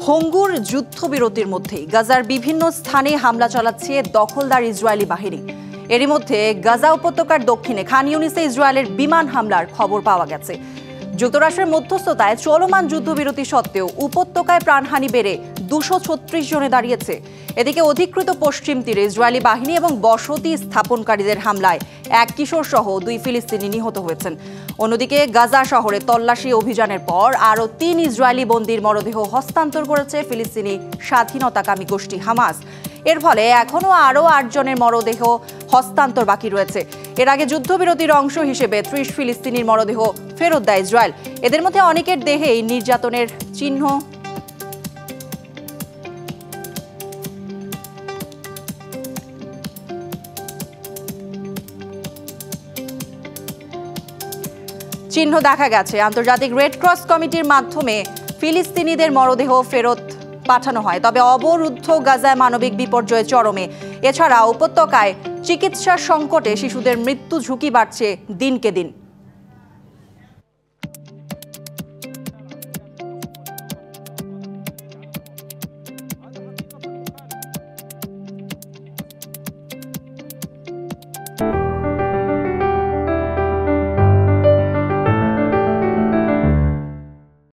ভঙ্গুর যুদ্ধবিরতির মধ্যেই গাজার বিভিন্ন স্থানে হামলা চালাচ্ছে দখলদার ইসরায়েলি বাহিনী। এরই মধ্যে গাজা উপত্যকার দক্ষিণে খান ইউনিসে ইসরায়েলের বিমান হামলার খবর পাওয়া গেছে। যুক্তরাষ্ট্রের মধ্যস্থতায় চলমান যুদ্ধবিরতি সত্ত্বেও উপত্যকায় প্রাণহানি বেড়ে 236 জনে দাঁড়িয়েছে। এদিকে অধিকৃত পশ্চিম তীরে ইসরায়েলি বাহিনী এবং বসতি স্থাপনকারীদের হামলায় এক কিশোর সহ 2 ফিলিস্তিনি নিহত হয়েছেন। অন্যদিকে গাজা শহরে তল্লাশি অভিযানের পর আরও 3 ইসরায়েলি বন্দীর মরদেহ হস্তান্তর করেছে ফিলিস্তিনি স্বাধীনতাকামী গোষ্ঠী হামাস। এর ফলে এখনও আরও 8 জনের মরদেহ হস্তান্তর বাকি রয়েছে। এর আগে যুদ্ধবিরতির অংশ হিসেবে 30 ফিলিস্তিনির মরদেহ ফেরত দেয় ইসরায়েল। এদের মধ্যে অনেকের দেহেই নির্যাতনের চিহ্ন দেখা গেছে। আন্তর্জাতিক রেড ক্রস কমিটির মাধ্যমে ফিলিস্তিনিদের মরদেহ ফেরত পাঠানো হয়। তবে অবরুদ্ধ গাজায় মানবিক বিপর্যয় চরমে। এছাড়া উপত্যকায় চিকিৎসা সংকটে শিশুদের মৃত্যু ঝুঁকি বাড়ছে দিনকে দিন।